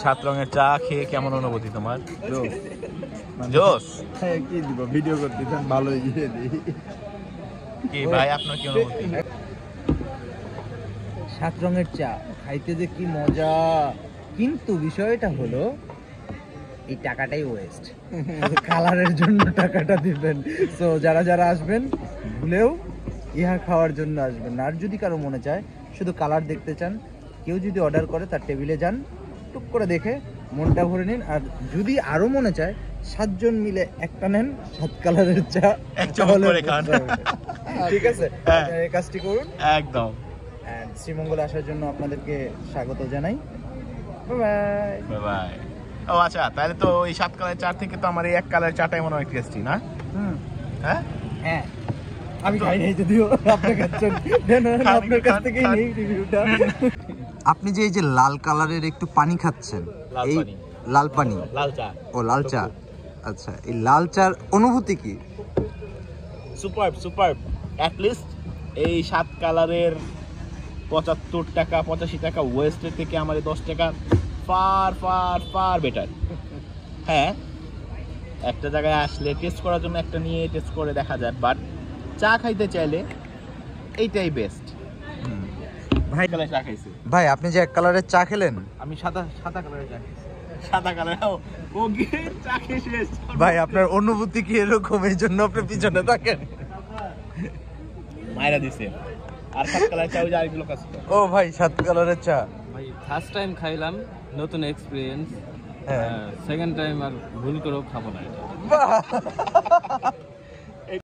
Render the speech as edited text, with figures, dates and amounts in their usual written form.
সাত রঙের চা খেয়ে কেমন অনুভূতি তোমার? জোস। কি দিব, ভিডিও করতে চান ভালো দিয়ে দিই। কি ভাই আপনার কি অনুভূতি? সাত রঙের চা খাইতে যে কি মজা, কিন্তু বিষয়টা হলো এই টাকাটাই ওয়েস্ট। কালারের জন্য টাকাটা দিবেন। সো যারা যারা আসবেন ভুলেও ইহা খাওয়ার জন্য আসবেন না। আর যদি কারো মনে চায় শুধু কালার দেখতে চান, কেউ যদি অর্ডার করে তার টেবিলে যান, টুক করে দেখে মনটা ভরে নিন। আর যদি আরো মনে চায় 7 জন মিলে একটা নেন, 7 কালারের চা এক চামচ করে খান। ঠিক আছে, এই কাজটি করুন একদম। এন্ড শ্রীমঙ্গলে আসার জন্য আপনাদেরকে স্বাগত জানাই। Bye bye bye. ও আচ্ছা, তাহলে তো ওই 7 কালারের চা থেকে তো আমার এই 1 কালারের চাটাই মনে হয় টেস্টি না? হ্যাঁ হ্যাঁ, আমি খাই নাই যদিও, আপনি খাচ্ছেন, আপনার কাছ থেকেই নেই রিভিউটা। আপনি যে এই যে লাল কালারের একটু পানি খাচ্ছেন, এই লাল পানি, লাল চা। ও লাল চা, আচ্ছা, এই লাল চার অনুভূতি কি? সুপারব সুপারব। অ্যাট লিস্ট এই 7 কালারের 75 টাকা 85 টাকা ওয়েস্টের থেকে আমার 10 টাকা ফার ফার ফার বেটার। হ্যাঁ, একটা জায়গায় আসলে টেস্ট করার জন্য একটা নিয়ে টেস্ট করে দেখা যায়, বাট চা খাইতে চাইলে এইটাই বেস্ট। ভাই চা খাইছে ভাই, আপনি যে 1 কালারের চা খেলেন, আমি সাদা কালারের চা খাইছি। সাদা কালার ও গিয়ে চা খেয়ে শেষ। ভাই আপনার অনুভূতি কি এরকম, এই জন্য আপনি পিছনে থাকেন? মাইরা দিছে। আর 7 কালারের চা ওই যে আরেকগুলো কাছে। ও ভাই, 7 কালারের চা ভাই ফার্স্ট টাইম খাইলাম, নতুন এক্সপিরিয়েন্স। হ্যাঁ, সেকেন্ড টাইম আর ভুল করেও খাবো না এটা। বাহ!